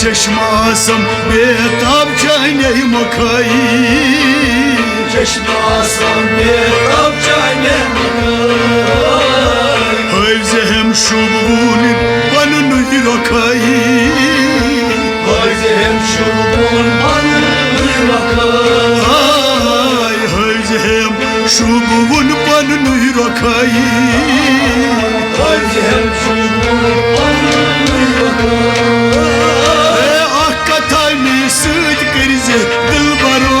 Çeşmasam betap cane makayı Çeşmasam betap cane makayı Hayzehem şubun banın rakayı Hayzehem şubun banın rakayı Hayzehem şubun banın rakayı Hayzehem şubun banın rakayı Dilbaro,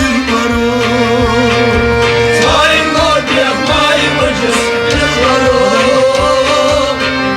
dilbaro. Say mote mai bajis dilbaro,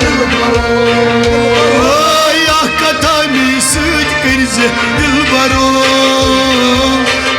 dilbaro. Ay ah katani süt kırze dilbaro,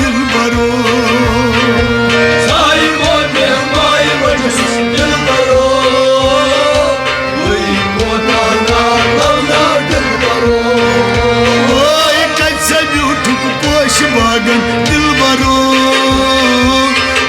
dilbaro. Bagan dilbaro,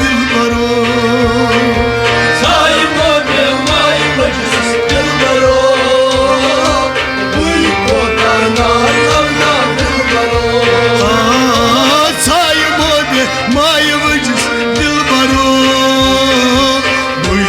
dilbaro. Say mote mai bajis dilbaro, hui kota naar laal naal dilbaro. Say mote mai bajis dilbaro, hui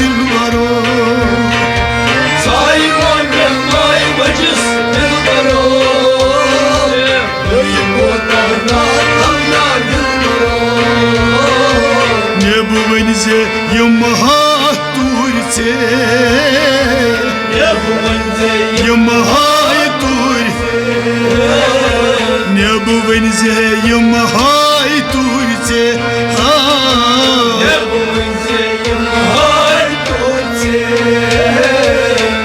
dilbaro. Say mote mai bajis dilbaro, hui kota naar laal naal dilbaro. Ne bu benze yamaha turse, Ya bu manze yamaha turse, ne bu benze yamaha turse. ya bu manze yamhar tolse.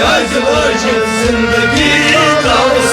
Yazılacak zindagi davas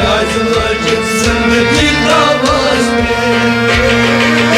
yazılacak zindagi davas mein.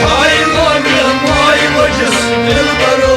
Say mote mai bajis dilbaro,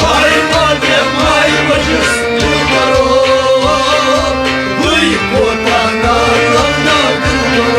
say mote mai bajis dilbaro, hui kota naar laal naal dilbaro.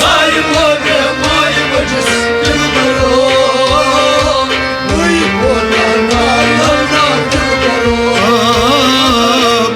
Say mote mai bajis dilbaro, hui kota naar laal naal dilbaro.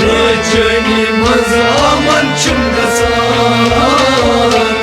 Rajani mazaman chumgasa,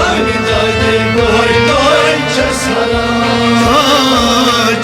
Rani dade goy goy chasara,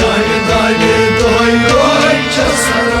Rani dade goy goy chasara.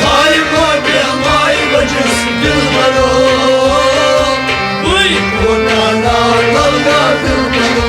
Say mote mai bajis dilbaro, hui kota naar laal naal dilbaro.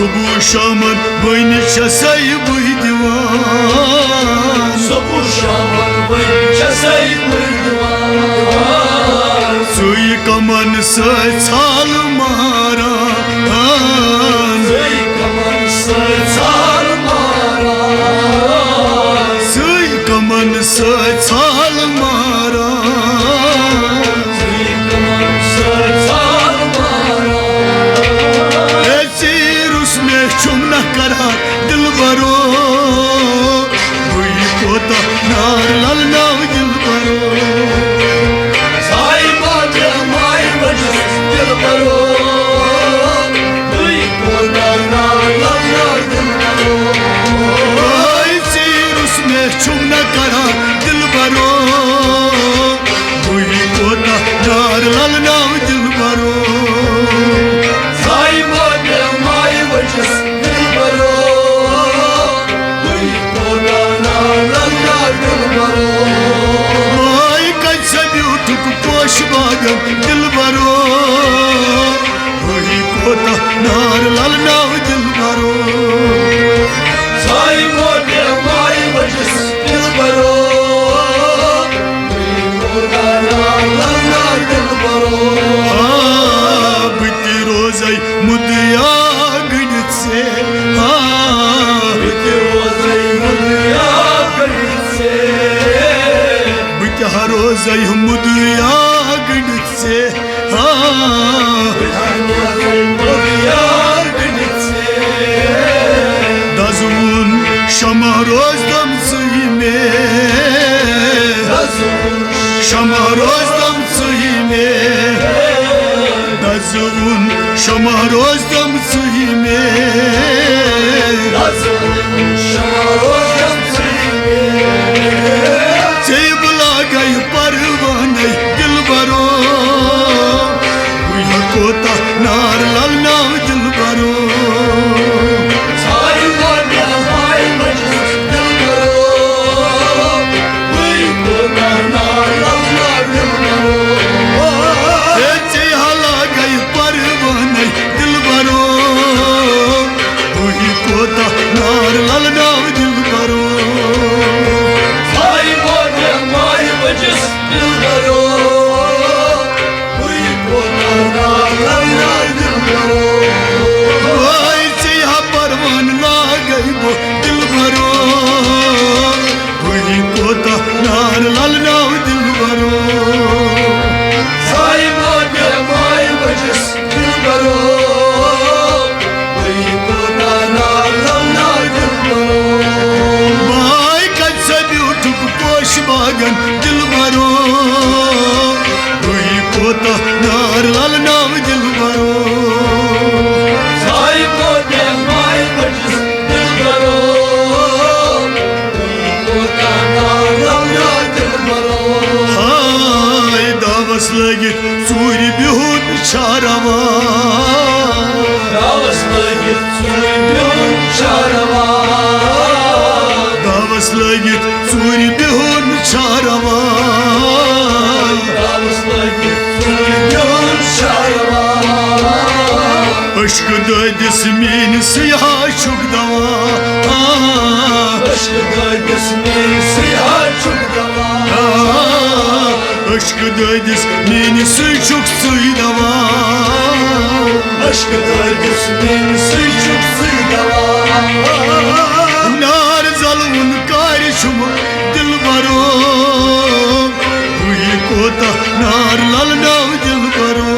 صبح شامن بین چسای بوی دیوان صبح شامن بین چسای بوی دیوان سوی کمان سای چال مارا سوی کمان سای چال مارا سوی کمان سای چال مارا سوی کمان سای چال مارا روس میں چوم نہ کرا دل برو ہوئی کوتا نار لال ناو دل برو سائی باجا مائی بجس دل برو ہوئی کوتا نار لال ناو دل برو روس میں چوم نہ کرا دل برو ہوئی کوتا نار لال ناو دل برو سائی باجا مائی بجس دل برو ہوئی کوتا نار لال ناو دل برو پوش باغم دل برو ہوئی کوتا نار لال ناو دل برو سائی باجا مائی بجس دل برو ہوئی کوتا نار لال ناو دل برو بتی روزای مدیا گنت سے بتی روزای مدیا گنت سے بتی روزای مدیا گنت سے مدیا گنت سے دازون شما روز دم سوی میں شما روز دم سوی میں دازون شما روز دم سوی میں شما روز دم سوی سی بلا گئی پروانی دل برو ہوئی کوتا نار لال ناو دل برو سائی باجا مائی بجس دل برو ہوئی کوتا نار لال ناو دل برو سی حالا گئی پروانی دل برو ہوئی کوتا نار لال ناو دل برو سائی باجا مائی بجس دل برو ہوئی کوتا نار لال ناو دل برو سی پروان لا گئی بو دل برو ہوئی کوتا نار لال ناو دل برو سائی باجا مائی بجس دل برو ہوئی کوتا نار لال ناو دل برو بائی کج سبی اٹھک پوش باغن دل برو ہوئی کوتا نار لال ناو دل برو سائی باجا مائی بجس دل برو ہوئی کوتا نار لال ناو دل برو ہائی داوس لگت سوری بہت چاروا داوس لگت سوری بہت چاروا داوس لگت سوری بہت چاروا داوس لگت سوری بہت چاروا عشق دادس مین سیاہ چک دوا عشق دادس مین سیاہ چک دوا عشق دادس مین سی چک سی دوا عشق دادس مین سی چک سی دوا نار زلون کار شما دل برو ہوئی کوتا نار لال ناو دل برو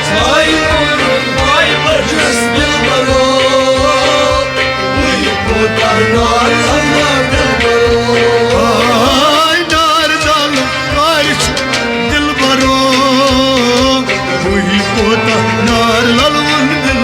سائی باجا مائی بجس دل برو ہوئی کوتا نار لال ناو دل برو نار زلون کار دل برو ہوئی کوتا نار لال دل